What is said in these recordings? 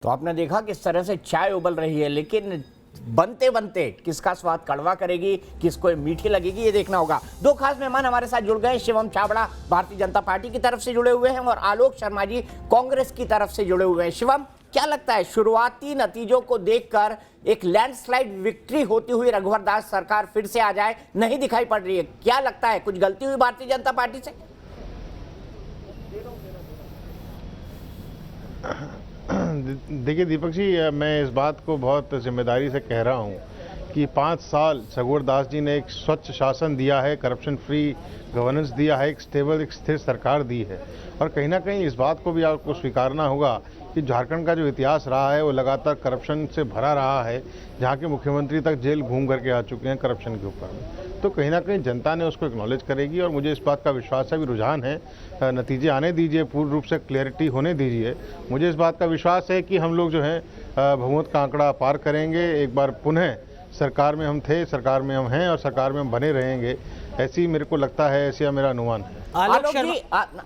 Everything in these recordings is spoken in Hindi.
तो आपने देखा किस तरह से चाय उबल रही है, लेकिन बनते बनते किसका स्वाद कड़वा करेगी, किसको मीठी लगेगी, ये देखना होगा। दो खास मेहमान हमारे साथ जुड़ गए। शिवम छाबड़ा भारतीय जनता पार्टी की तरफ से जुड़े हुए हैं और आलोक शर्मा जी कांग्रेस की तरफ से जुड़े हुए हैं। शिवम, क्या लगता है शुरुआती नतीजों को देखकर एक लैंडस्लाइड विक्ट्री होती हुई रघुवर दास सरकार फिर से आ जाए, नहीं दिखाई पड़ रही है? क्या लगता है कुछ गलती हुई भारतीय जनता पार्टी से? देखिए दीपक जी, मैं इस बात को बहुत जिम्मेदारी से कह रहा हूँ कि 5 साल रघुवर दास जी ने एक स्वच्छ शासन दिया है, करप्शन फ्री गवर्नेंस दिया है, एक स्टेबल एक स्थिर सरकार दी है। और कहीं ना कहीं इस बात को भी आपको स्वीकारना होगा कि झारखंड का जो इतिहास रहा है वो लगातार करप्शन से भरा रहा है, जहाँ के मुख्यमंत्री तक जेल घूम करके आ चुके हैं करप्शन के ऊपर। तो कहीं ना कहीं जनता ने उसको एक्नॉलेज करेगी और मुझे इस बात का विश्वास है, भी रुझान है, नतीजे आने दीजिए, पूर्ण रूप से क्लैरिटी होने दीजिए। मुझे इस बात का विश्वास है कि हम लोग जो है बहुमत का आंकड़ा पार करेंगे। एक बार पुनः सरकार में हम थे, सरकार में हम हैं और सरकार में हम बने रहेंगे, ऐसी मेरे को लगता है, ऐसा मेरा अनुमान है।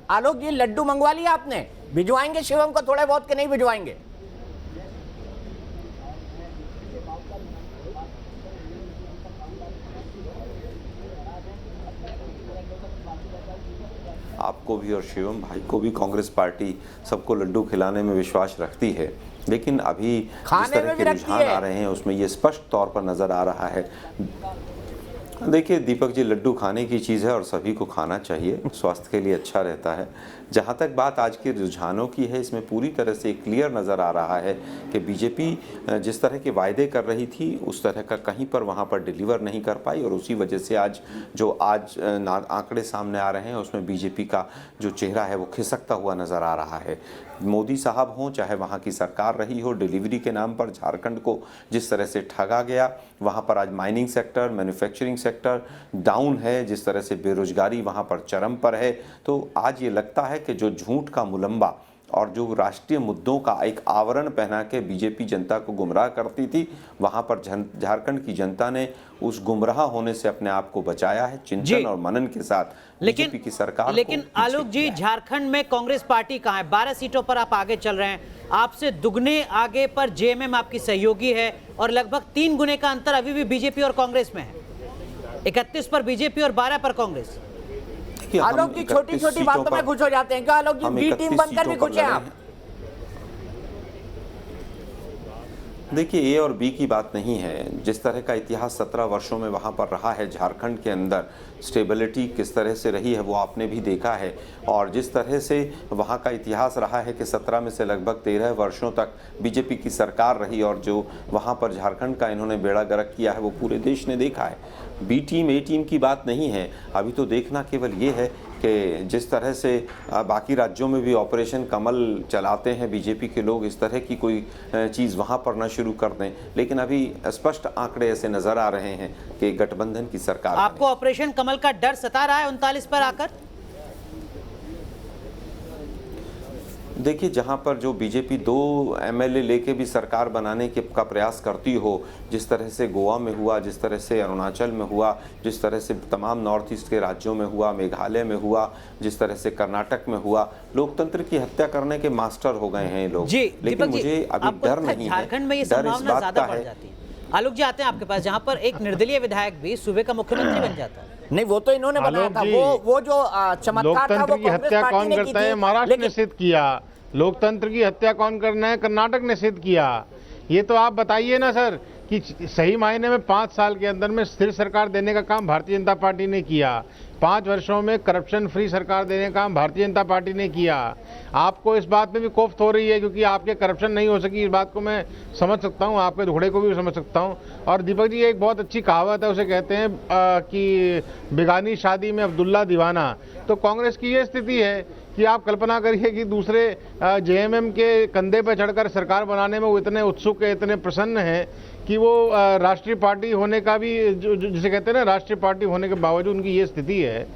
आलोक जी, लड्डू मंगवा लिया आपने? भिजवाएंगे शिवम को थोड़े बहुत के नहीं भिजवाएंगे? आपको भी और शिवम भाई को भी कांग्रेस पार्टी सबको लड्डू खिलाने में विश्वास रखती है, लेकिन अभी जिस तरह के रुझान आ रहे हैं उसमें ये स्पष्ट तौर पर नजर आ रहा है। देखिए दीपक जी, लड्डू खाने की चीज़ है और सभी को खाना चाहिए, स्वास्थ्य के लिए अच्छा रहता है। जहाँ तक बात आज के रुझानों की है, इसमें पूरी तरह से क्लियर नज़र आ रहा है कि बीजेपी जिस तरह के वायदे कर रही थी उस तरह का कहीं पर वहाँ पर डिलीवर नहीं कर पाई और उसी वजह से आज आंकड़े सामने आ रहे हैं उसमें बीजेपी का जो चेहरा है वो खिसकता हुआ नज़र आ रहा है। मोदी साहब हों चाहे वहाँ की सरकार रही हो, डिलीवरी के नाम पर झारखंड को जिस तरह से ठगा गया, वहाँ पर आज mining sector, manufacturing sector down है, जिस तरह से बेरोजगारी वहाँ पर चरम पर है। तो आज ये लगता है कि जो झूठ का मुलम्बा और जो राष्ट्रीय मुद्दों का एक आवरण पहना के बीजेपी जनता को गुमराह करती थी, वहाँ पर झारखंड की जनता ने उस गुमराह होने से अपने आप को बचाया है, चिंतन और मनन के साथ बीजेपी की सरकार। लेकिन आलोक जी, झारखंड में कांग्रेस पार्टी कहाँ है? 12 सीटों पर आप आगे चल रहे हैं, आपसे दुगने आगे पर जेएमएम आपकी सहयोगी है और लगभग 3 गुने का अंतर अभी भी बीजेपी और कांग्रेस में है। 31 पर बीजेपी और 12 पर कांग्रेस। आलोक जी, छोटी छोटी बातों में खुश हो जाते हैं क्या आलोक जी? बी टीम बनकर भी खुश हैं आप? देखिए, ए और बी की बात नहीं है। जिस तरह का इतिहास 17 वर्षों में वहाँ पर रहा है, झारखंड के अंदर स्टेबिलिटी किस तरह से रही है वो आपने भी देखा है। और जिस तरह से वहाँ का इतिहास रहा है कि 17 में से लगभग 13 वर्षों तक बीजेपी की सरकार रही और जो वहाँ पर झारखंड का इन्होंने बेड़ा गर्क किया है वो पूरे देश ने देखा है। बी टीम ए टीम की बात नहीं है। अभी तो देखना केवल ये है कि जिस तरह से बाकी राज्यों में भी ऑपरेशन कमल चलाते हैं बीजेपी के लोग, इस तरह की कोई चीज़ वहाँ पर ना शुरू कर दें। लेकिन अभी स्पष्ट आंकड़े ऐसे नज़र आ रहे हैं कि गठबंधन की सरकार। आपको ऑपरेशन कमल का डर सता रहा है 39 पर आकर? देखिए, जहाँ पर जो बीजेपी 2 एमएलए लेके भी सरकार बनाने का प्रयास करती हो, जिस तरह से गोवा में हुआ, जिस तरह से अरुणाचल में हुआ, जिस तरह से तमाम नॉर्थ ईस्ट के राज्यों में हुआ, मेघालय में हुआ, जिस तरह से कर्नाटक में हुआ, लोकतंत्र की हत्या करने के मास्टर हो गए हैं ये लोग। लेकिन मुझे अभी डर नहीं है, झारखंड में ये संभावना ज्यादा बढ़ जाती है। आलोक जी, आते हैं आपके पास, जहाँ पर एक निर्दलीय विधायक भी सूबे का मुख्यमंत्री बन जाता है। नहीं, वो तो इन्होंने बनाया था, वो जो चमत्कार था वो लोकतंत्र की हत्या कौन करता है? महाराष्ट्र ने सिद्ध किया। लोकतंत्र की हत्या कौन करना है? कर्नाटक ने सिद्ध किया। ये तो आप बताइए ना सर कि सही मायने में 5 साल के अंदर में स्थिर सरकार देने का काम भारतीय जनता पार्टी ने किया। 5 वर्षों में करप्शन फ्री सरकार देने का काम भारतीय जनता पार्टी ने किया। आपको इस बात में भी कोफ्त हो रही है क्योंकि आपके करप्शन नहीं हो सकी, इस बात को मैं समझ सकता हूँ, आपके दुखड़े को भी समझ सकता हूँ। और दीपक जी, एक बहुत अच्छी कहावत है, उसे कहते हैं कि बेगानी शादी में अब्दुल्ला दीवाना। तो कांग्रेस की ये स्थिति है कि आप कल्पना करिए कि दूसरे जेएमएम के कंधे पर चढ़कर सरकार बनाने में वो इतने उत्सुक है, इतने प्रसन्न हैं कि वो राष्ट्रीय पार्टी होने का भी, जिसे कहते हैं ना, राष्ट्रीय पार्टी होने के बावजूद उनकी ये स्थिति है।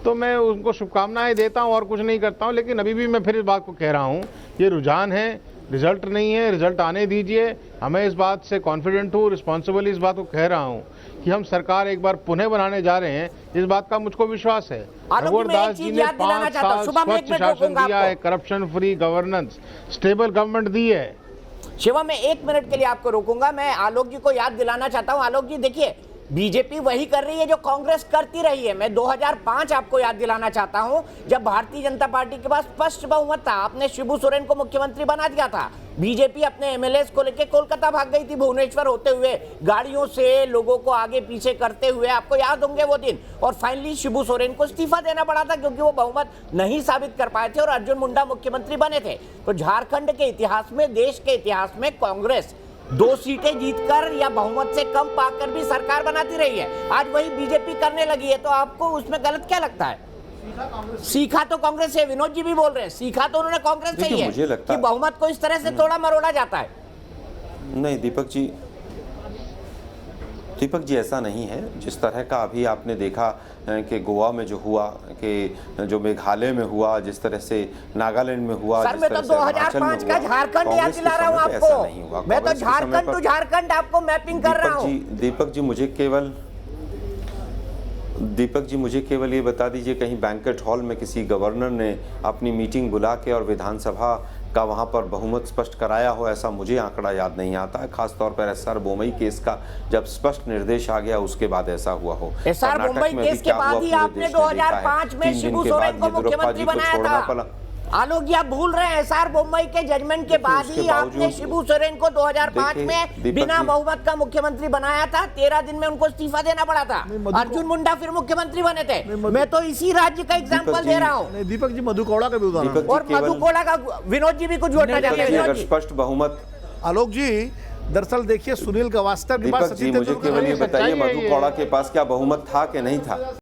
तो मैं उनको शुभकामनाएं देता हूं और कुछ नहीं करता हूं। लेकिन अभी भी मैं फिर इस बात को कह रहा हूं, ये रुझान है, रिजल्ट नहीं है, रिजल्ट आने दीजिए। हमें इस बात से कॉन्फिडेंट हूँ, रिस्पॉन्सिबली इस बात को कह रहा हूँ कि हम सरकार एक बार पुनः बनाने जा रहे हैं, इस बात का मुझको विश्वास है। रघुवर दास जी ने 5 साल स्वच्छ शासन दिया है, corruption free governance, stable government दी है। शिवम, मैं 1 मिनट के लिए आपको रोकूंगा। मैं आलोक जी को याद दिलाना चाहता हूं। आलोक जी देखिए, बीजेपी वही कर रही है जो कांग्रेस करती रही है। मैं 2005 आपको याद दिलाना चाहता हूं, जब भारतीय जनता पार्टी के पास स्पष्ट बहुमत था, आपने शिबू सोरेन को मुख्यमंत्री बना दिया था। बीजेपी अपने एमएलए को लेकर कोलकाता भाग गई थी, भुवनेश्वर होते हुए, गाड़ियों से लोगों को आगे पीछे करते हुए, आपको याद होंगे वो दिन। और फाइनली शिबू सोरेन को इस्तीफा देना पड़ा था क्योंकि वो बहुमत नहीं साबित कर पाए थे और अर्जुन मुंडा मुख्यमंत्री बने थे। तो झारखंड के इतिहास में, देश के इतिहास में कांग्रेस 2 सीटें जीतकर या बहुमत से कम पाकर भी सरकार बनाती रही है। आज वही बीजेपी करने लगी है, तो आपको उसमें गलत क्या लगता है? सीखा तो कांग्रेस से, विनोद जी भी बोल रहे हैं, सीखा तो उन्होंने कांग्रेस से ही है मुझे लगता कि बहुमत को इस तरह से तोड़ा मरोड़ा जाता है। नहीं दीपक जी ऐसा नहीं है। जिस तरह का अभी आपने देखा कि गोवा में जो हुआ, कि जो मेघालय में हुआ, जिस तरह से नागालैंड में हुआ, सर मैं तो 2005 का झारखंड याद दिला रहा हूं आपको। मैं तो झारखंड टू झारखंड आपको मैपिंग कर रहा हूं। दीपक जी मुझे केवल ये बता दीजिए, कहीं बैंकेट हॉल में किसी गवर्नर ने अपनी मीटिंग बुला के और विधानसभा का वहां पर बहुमत स्पष्ट कराया हो, ऐसा मुझे आंकड़ा याद नहीं आता है। खासतौर पर एसआर बोमई केस का जब स्पष्ट निर्देश आ गया उसके बाद ऐसा हुआ हो। एसआर बोमई केस के बाद ही आपने 2005 में शिबू सोरेन को मुख्यमंत्री बनाया था। आलोक जी आप भूल रहे हैं, एसआर बोमई के जजमेंट के बाद ही आपने शिबू सोरेन को 2005 में बिना बहुमत का मुख्यमंत्री बनाया था। 13 दिन में उनको इस्तीफा देना पड़ा था। अर्जुन मुंडा फिर मुख्यमंत्री बने थे। मैं तो इसी राज्य का एग्जांपल दे रहा हूँ। दीपक जी मधु कोड़ा का भी उदाहरण, और मधु कोड़ा का विनोद जी भी कुछ जोड़ना चाहते हैं। स्पष्ट बहुमत आलोक जी दरअसल देखिए सुनील गावस्कर के पास दीपक जी मुझे केवल ये बताइए, मधु कोड़ा के पास क्या बहुमत था कि नहीं था?